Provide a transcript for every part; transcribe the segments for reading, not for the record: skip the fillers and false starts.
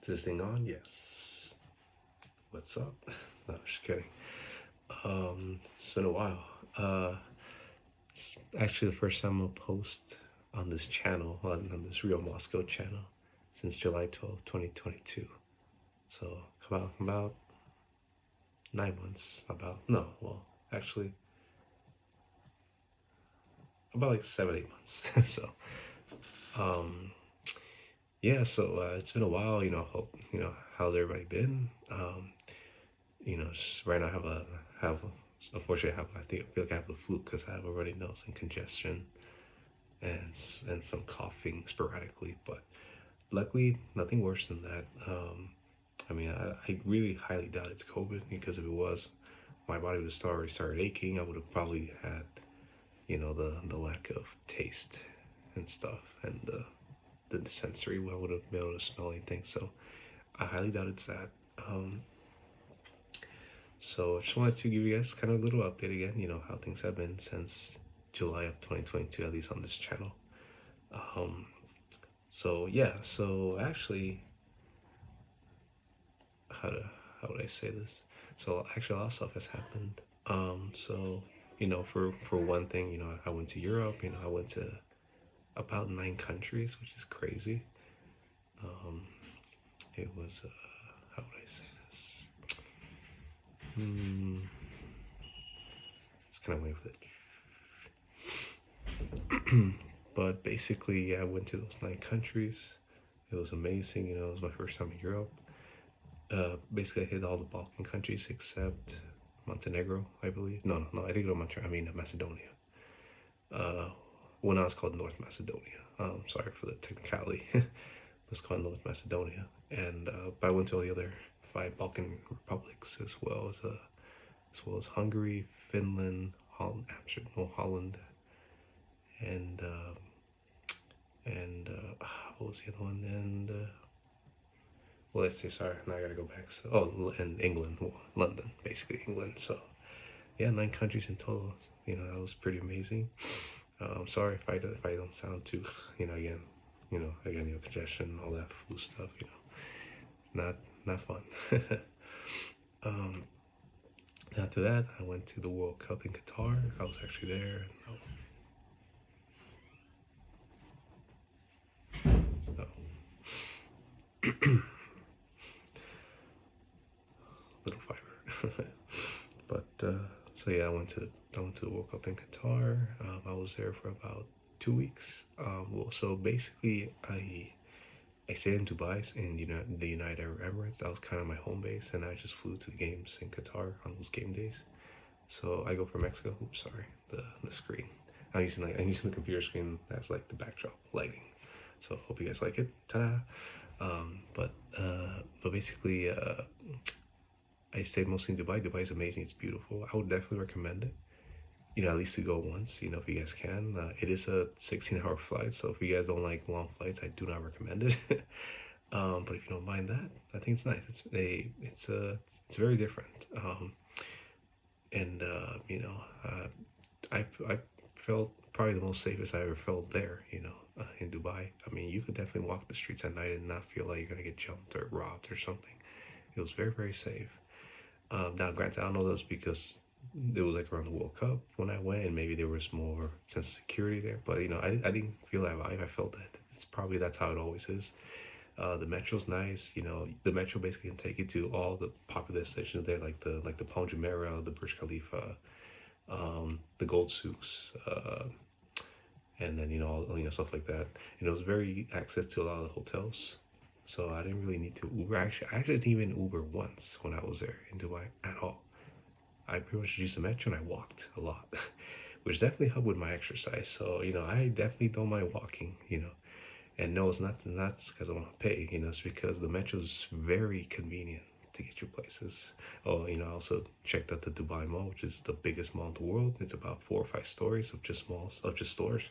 Is this thing on? Yes. What's up? No, just kidding. It's been a while. It's actually the first time I'll post on this channel, on this Real Moscow channel, since July 12th, 2022. So, about 9 months. No, well, actually, about like 7, 8 months. So, um, yeah, so it's been a while, hope, how's everybody been? Just right now have unfortunately I feel like I have the flu because I have a runny nose and congestion and some coughing sporadically, but luckily nothing worse than that. I really highly doubt it's COVID, because if it was, my body would have already started aching. I would have probably had, the lack of taste and stuff, and the sensory where I would have been able to smell anything. So I highly doubt it's that. So I just wanted to give you guys kind of a little update again, how things have been since July of 2022, at least on this channel. Um, so yeah, so actually, how to how would I say this? So actually, a lot of stuff has happened. So for one thing, I went to Europe. I went to about 9 countries, which is crazy. Um, it was how would I say this? Just kind of waiting for the. But basically, yeah, I went to those 9 countries. It was amazing. It was my first time in Europe. Basically, I hit all the Balkan countries except Montenegro, I believe. No, I didn't go to Montenegro. I mean, Macedonia. Uh, well, now it's called North Macedonia. Sorry for the technicality. It's called North Macedonia, and but I went to all the other 5 Balkan republics as well as Hungary, Finland, Holland, Amsterdam, Holland, and what was the other one? And well, let's see. Sorry, now I gotta go back. So, and England, well, London, basically England. So yeah, 9 countries in total. That was pretty amazing. Sorry if I don't sound too, again, congestion, all that flu stuff. Not fun. um, After that, I went to the World Cup in Qatar. I was actually there. Little fiber. But so yeah, I went to the World Cup in Qatar. I was there for about 2 weeks. Well, so basically, I stayed in Dubai in the United Arab Emirates. That was kind of my home base, and I just flew to the games in Qatar on those game days. So I go from Mexico. Oops, sorry, the screen. I'm using the computer screen as like the backdrop lighting. So hope you guys like it. Ta-da! But basically, I stayed mostly in Dubai. Dubai is amazing. It's beautiful. I would definitely recommend it. At least to go once. If you guys can. It is a 16-hour flight, so if you guys don't like long flights, I do not recommend it. But if you don't mind that, I think it's nice. It's very different. And I felt probably the most safest I ever felt there. In Dubai. I mean, you could definitely walk the streets at night and not feel like you're gonna get jumped or robbed or something. It was very, very safe. Now, granted, I don't know that's because it was like around the World Cup when I went, and maybe there was more sense of security there. But I didn't feel that vibe. I felt that that's how it always is. The metro's nice. The metro basically can take you to all the popular stations there, like the Palm Jumeirah, the Burj Khalifa, the Gold Souks, and then stuff like that. And it was very access to a lot of the hotels, so I didn't really need to Uber. I actually didn't even Uber once when I was there in Dubai at all. I pretty much used the metro and I walked a lot, which definitely helped with my exercise. So I definitely don't mind walking. And no, it's not because I want to pay. It's because the metro is very convenient to get you places. Oh, I also checked out the Dubai Mall, which is the biggest mall in the world. It's about 4 or 5 stories of just stores.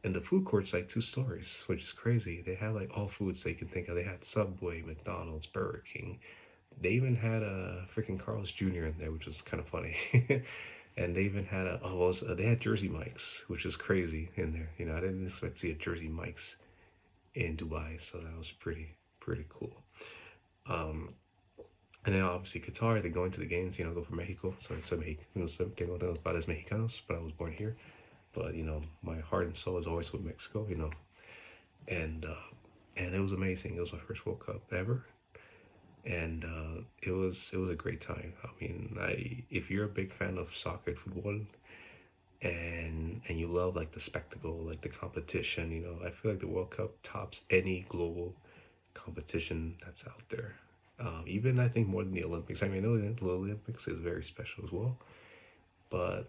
And the food court's like 2 stories, which is crazy. They have like all foods they can think of. They had Subway, McDonald's, Burger King. They even had a freaking Carl's Jr. in there, which was kind of funny. And they even had they had Jersey Mike's, which is crazy in there. I didn't expect to see a Jersey Mike's in Dubai, so that was pretty pretty cool. Um, and then obviously Qatar, they go into the games, go for Mexico. So tengo los padres mexicanos, but I was born here. But my heart and soul is always with Mexico. And and it was amazing. It was my first World Cup ever, and it was a great time. I mean, I if you're a big fan of soccer, football, and you love like the spectacle, like the competition, I feel like the World Cup tops any global competition that's out there. Even I think more than the Olympics. I mean, the Olympics is very special as well, but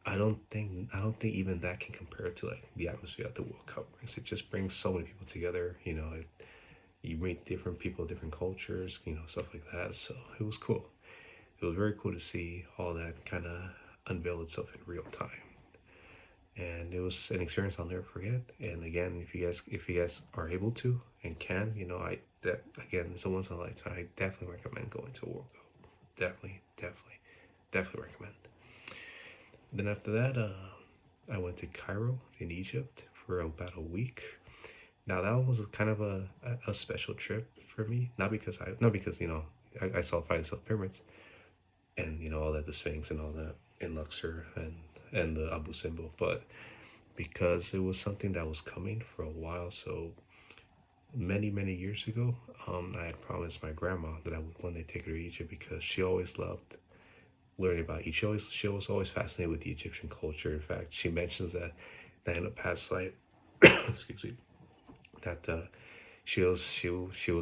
I don't think even that can compare to like the atmosphere that the World Cup brings. It just brings so many people together. You meet different people, different cultures, stuff like that. So it was cool. It was very cool to see all that kind of unveil itself in real time, and it was an experience I'll never forget. And again, if you guys are able to and can, I that again, it's a once in a lifetime. I definitely recommend going to a World Cup. Definitely, definitely, definitely recommend. Then after that, I went to Cairo in Egypt for about a week. Now that one was kind of a special trip for me, not because I saw five Self pyramids and all that, the Sphinx and all that in Luxor and the Abu Simbel, but because it was something that was coming for a while. So many years ago, I had promised my grandma that I would one day take her to Egypt because she always loved learning about Egypt. She was always fascinated with the Egyptian culture. In fact, she mentions that in a past life, excuse me, that she was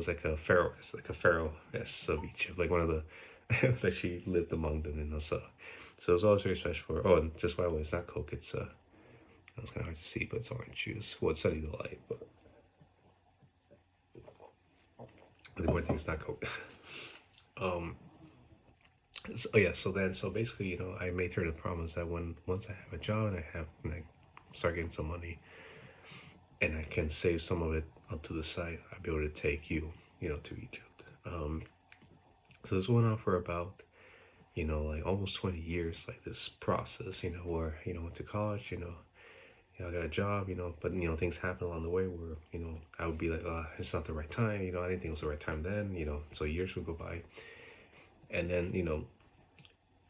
like a pharaoh, yes, of Egypt, like one of the that she lived among them, so it was always very special for her. Oh, and just by the way, it's not Coke. It's kind of hard to see, but it's orange juice. Well, it's Sunny Delight, but the important thing is not Coke. um. Oh yeah. So basically, I made her the promise that once I have a job and I start getting some money and I can save some of it onto the side, I'll be able to take you, to Egypt. So this went on for about, like almost 20 years, like this process, where, went to college, I got a job, but, things happen along the way where, I would be like, it's not the right time, I didn't think it was the right time then, so years would go by. And then,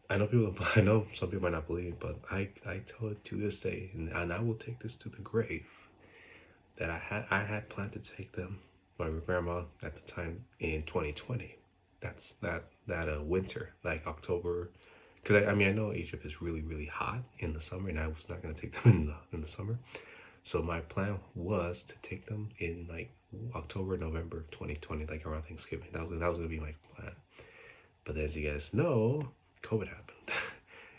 I know some people might not believe it, but I tell it to this day, and I will take this to the grave, that I had planned to take them, my grandma at the time in 2020. That's that winter, like October, because I mean I know Egypt is really hot in the summer, and I was not gonna take them in the summer. So my plan was to take them in like October, November 2020, like around Thanksgiving. That was gonna be my plan. But as you guys know, COVID happened,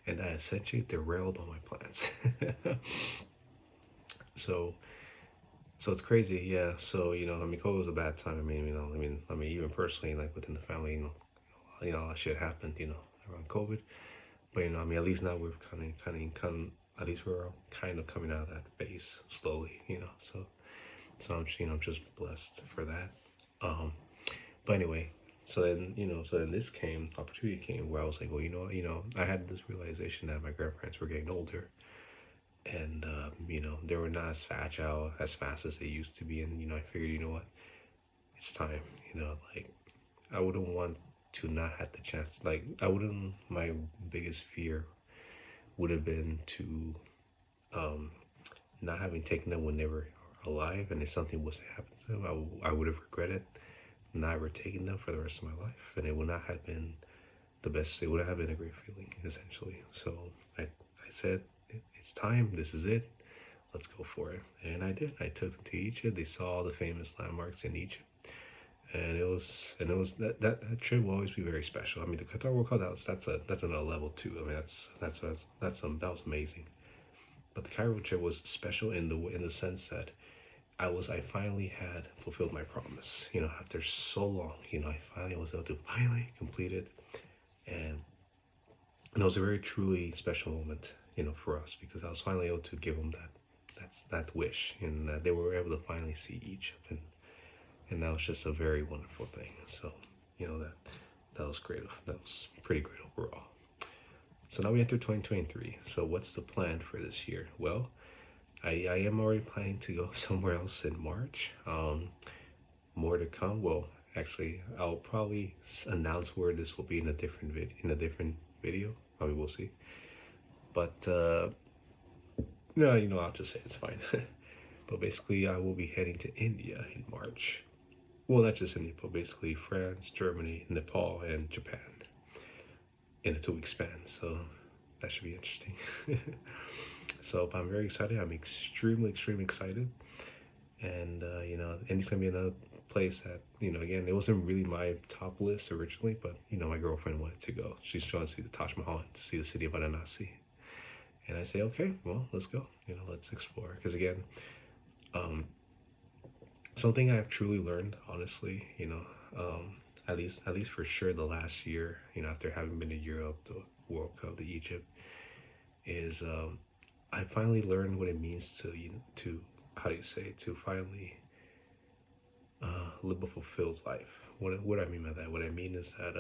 and I essentially derailed all my plans. so So it's crazy, yeah. So I mean, COVID was a bad time. I mean, even personally, like within the family, all that shit happened, around COVID. But I mean, at least now we're at least we're kind of coming out of that phase slowly, So I'm just blessed for that. Um, but anyway, so then opportunity came where I was like, well, I had this realization that my grandparents were getting older, and they were not as agile as fast as they used to be, and I figured, what, it's time, like I wouldn't want to not have the chance, like I wouldn't my biggest fear would have been to um not having taken them when they were alive, and if something was to happen to them, I would have regretted not ever taking them for the rest of my life, and it would not have been the best. It would have been a great feeling, essentially. So I said, it's time, this is it, let's go for it. And I did. I took them to Egypt. They saw all the famous landmarks in Egypt, and it was that trip will always be very special. I mean, the Qatar World Cup, that's another level too. I mean, that was amazing. But the Cairo trip was special in the sense that I finally had fulfilled my promise. After so long, I finally was able to finally complete it, and it was a very truly special moment, for us, because I was finally able to give them that wish, and they were able to finally see Egypt, and that was just a very wonderful thing. So, that was great. That was pretty great overall. So now we enter 2023. So what's the plan for this year? Well, I am already planning to go somewhere else in March. more to come. Well, actually, I'll probably announce where this will be in a different video. I mean, we'll see. But no, I'll just say it's fine. But basically, I will be heading to India in March. Well, not just India, but basically France, Germany, Nepal, and Japan in a 2 week span. So that should be interesting. So I'm very excited. I'm extremely, extremely excited. And, India's going to be another place that, again, it wasn't really my top list originally, but, my girlfriend wanted to go. She's trying to see the Taj Mahal and to see the city of Varanasi. And I say, okay, well, let's go. Let's explore. Because, again, something I've truly learned, honestly, at least for sure the last year, after having been to Europe, the World Cup, the Egypt, is I finally learned what it means to how do you say, to finally live a fulfilled life. What I mean by that? What I mean is that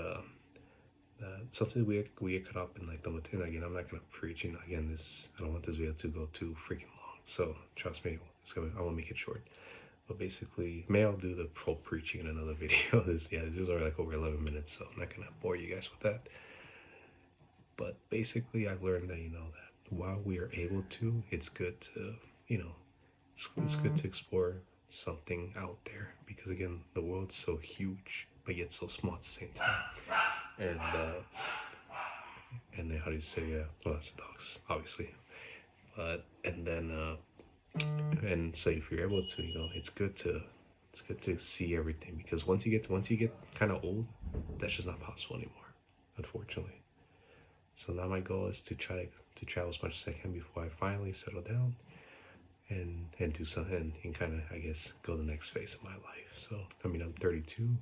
that something we get caught up in, like the Latin. Again, I'm not gonna preach. Again, I don't want this video to go too freaking long. So trust me, I want to make it short. But basically, I'll do the pro preaching in another video. These are like over 11 minutes, so I'm not gonna bore you guys with that. But basically, I've learned that that while we are able to, it's good to it's good to explore something out there, because again, the world's so huge but yet so small at the same time. And then how do you say, well, that's the dogs, obviously. But and then and so if you're able to, it's good to see everything, because once you get kind of old, that's just not possible anymore, unfortunately. So now my goal is to try to travel as much as I can before I finally settle down and do something and kind of, I guess, go the next phase of my life. So I mean, I'm 32.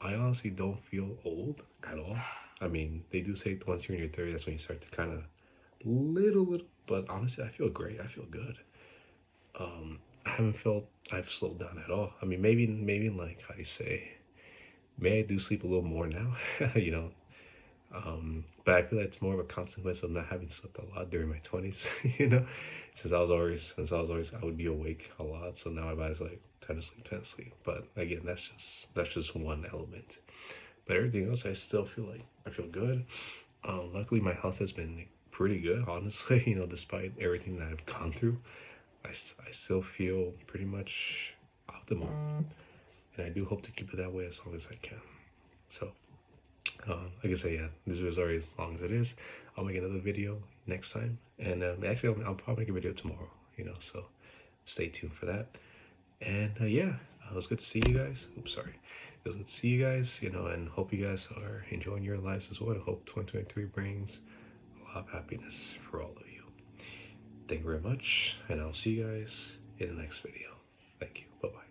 I honestly don't feel old at all. I mean, they do say once you're in your 30s, that's when you start to kind of little, but honestly, I feel great. I feel good. I haven't felt I've slowed down at all. I mean, maybe like how do you say, maybe I do sleep a little more now, but I feel like it's more of a consequence of not having slept a lot during my 20s, since I was always, I would be awake a lot. So now my body's like, time to sleep. But again, that's just one element. But everything else, I still feel like I feel good. Luckily, my health has been pretty good, honestly, despite everything that I've gone through. I still feel pretty much optimal, and I do hope to keep it that way as long as I can. So, like I say, yeah, this video is already as long as it is. I'll make another video next time, and actually, I'll probably make a video tomorrow. So stay tuned for that. And yeah, it was good to see you guys. Oops, sorry. It was good to see you guys. And hope you guys are enjoying your lives as well. I hope 2023 brings a lot of happiness for all of you. Thank you very much, and I'll see you guys in the next video. Thank you. Bye-bye.